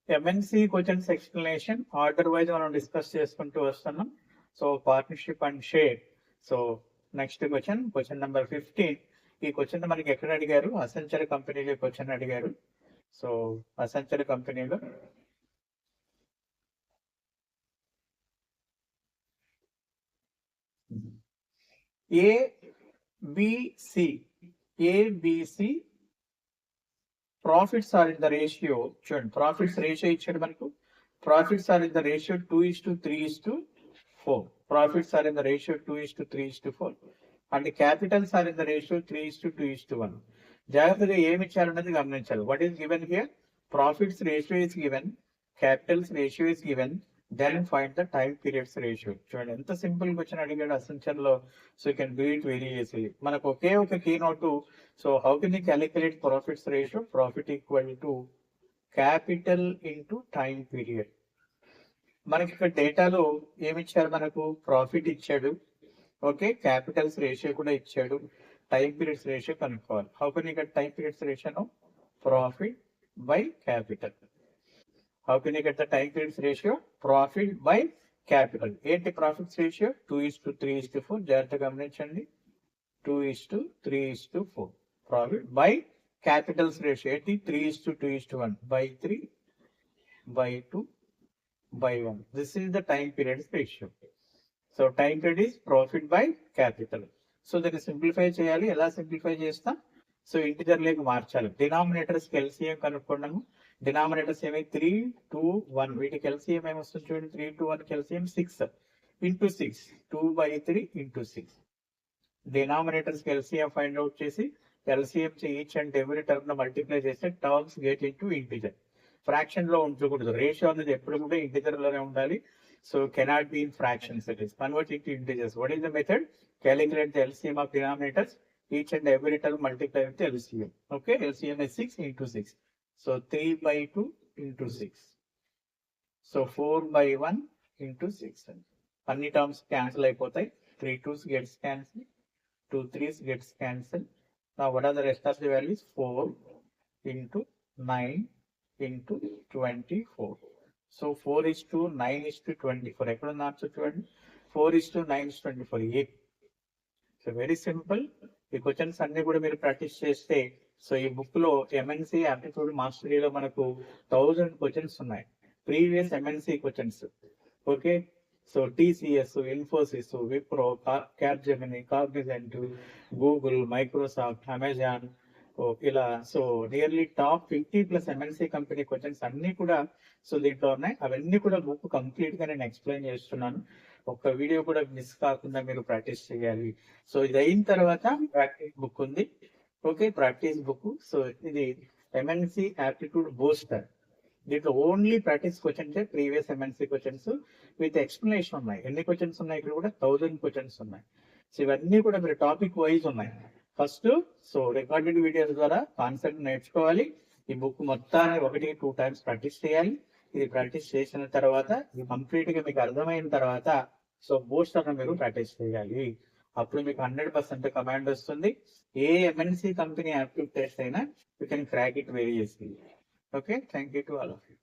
MNC questions explanation order wise మనం discuss చేసుకుంటూ వస్తున్నాం. So partnership and share. So next question number 15. ఈ question మనకి ఎక్కడ అడిగారు? అసెంచర్ కంపెనీలో క్వశ్చన్ అడిగారు. సో అసెంచర్ కంపెనీలో ABC profits are in the ratio. చూడండి, ప్రాఫిట్స్ రేషియో ఇచ్చాడు మనకు. Profits are in the ratio 2:3:4. Profits are in the ratio 2:3:4 and capitals are in the ratio 3:2:1. జాగ్రత్తగా ఏమి ఇచ్చారన్నది గమనించాలి. What is given here? Profits ratio is given, capitals ratio is given, then find the time periods ratio. చూడండి ఎంత simple question అడిగాడు Accenture లో. So you can do it very easily. మనకు ఒకే ఒక key note. So how can you calculate profits ratio? Profit equal to capital into time period. మనకి ఇక్కడ డేటాలో ఏమి ఇచ్చారు? మనకు ప్రాఫిట్ ఇచ్చాడు, ఓకే, క్యాపిటల్స్ రేషియో కూడా ఇచ్చాడు, టైం పీరియడ్స్ రేషియో కనుక్కోవాలి. How can you get time periods ratio? Profit by capital. How can you get the time periods ratio? Profit by capital. ఏంటి ప్రాఫిట్స్ రేషియో? 2:3:4. జాగ్రత్తగా గమనించండి, 2:3:4. ప్రాఫిట్ బై క్యాపిటల్స్ రేషియో ఏంటి? 3:2:1. by 3 by 2 by 1. This is the time periods ratio. So time period is profit by capital. So దీన్ని simplify చేయాలి. ఎలా simplify చేస్తాం? So integer లేక మార్చాలి. Denominators LCM కనుక్కున్నాము. డినామినేటర్స్ ఏమై 3, 2, 1. వీటికి ఎల్సిఎం ఏమొస్తుంది చూడండి. 3, 2, 1 LCM 6 into 6. 2/3 into 6. Denominators LCM find out చేసి LCM each and every term లో మల్టిప్లై చేస్తే terms get into integer. Fraction లో ఉంచకూడదు. రేషియో అనేది ఎప్పుడు కూడా ఇంటిజర్ లోనే ఉండాలి. So cannot be in fractions. It is convert into integers. What is the method? Calculate the LCM of denominators each and every term multiply with LCM. Okay, LCM is 6 into 6. So 3/2 into 6. So 4/1 into 6. అన్ని terms cancel అయిపోతాయి. 3 2s gets cancelled, 2 3s gets cancelled. Now what are the rest of the values? 4 into 9 into 24. So 4:9:24. ఎక్కడ ఉంది answer చూడండి. 4:9:24. So very simple. ఈ questions అన్ని కూడా మీరు practice చేస్తే, సో ఈ బుక్ లో ఎంఎన్సి ఆప్టిట్యూడ్ మాస్టరీలో మనకు 1000 క్వశ్చన్స్ ఉన్నాయి, previous MNC questions. Okay, so TCS, Infosys, Wipro, Capgemini, Cognizant, Google, Microsoft, Amazon, ఇలా so nearly top 50+ MNC company questions అన్ని కూడా సో దీంట్లో ఉన్నాయి. అవన్నీ కూడా బుక్ కంప్లీట్ గా నేను ఎక్స్ప్లెయిన్ చేస్తున్నాను. ఒక్క వీడియో కూడా మిస్ కాకుండా మీరు ప్రాక్టీస్ చేయాలి. సో ఇది అయిన తర్వాత ప్రాక్టీస్ బుక్ ఉంది. Okay, practice book. సో ఇది ఎంఎన్సి ఆప్టిట్యూడ్ బూస్టర్. దీంట్లో only practice questions, previous MNC questions with explanation ఉన్నాయి. ఎన్ని క్వశ్చన్స్ ఉన్నాయి? ఇక్కడ కూడా 1000 క్వశ్చన్స్ ఉన్నాయి. సో ఇవన్నీ కూడా మీరు టాపిక్ వైజ్ ఉన్నాయి. ఫస్ట్ సో రికార్డెడ్ వీడియోస్ ద్వారా కాన్సెప్ట్ నేర్చుకోవాలి. ఈ బుక్ మొత్తాన్ని 1-2 టైమ్స్ ప్రాక్టీస్ చేయాలి. ఇది ప్రాక్టీస్ చేసిన తర్వాత, ఇది కంప్లీట్ గా మీకు అర్థమైన తర్వాత సో బూస్టర్ మీరు ప్రాక్టీస్ చేయాలి. అప్పుడు మీకు 100% కమాండ్ వస్తుంది. ఏ ఎంఎన్సి కంపెనీ యాప్టిట్యూడ్ టెస్ట్ అయినా you can crack it very easily. Okay, thank you to all of you.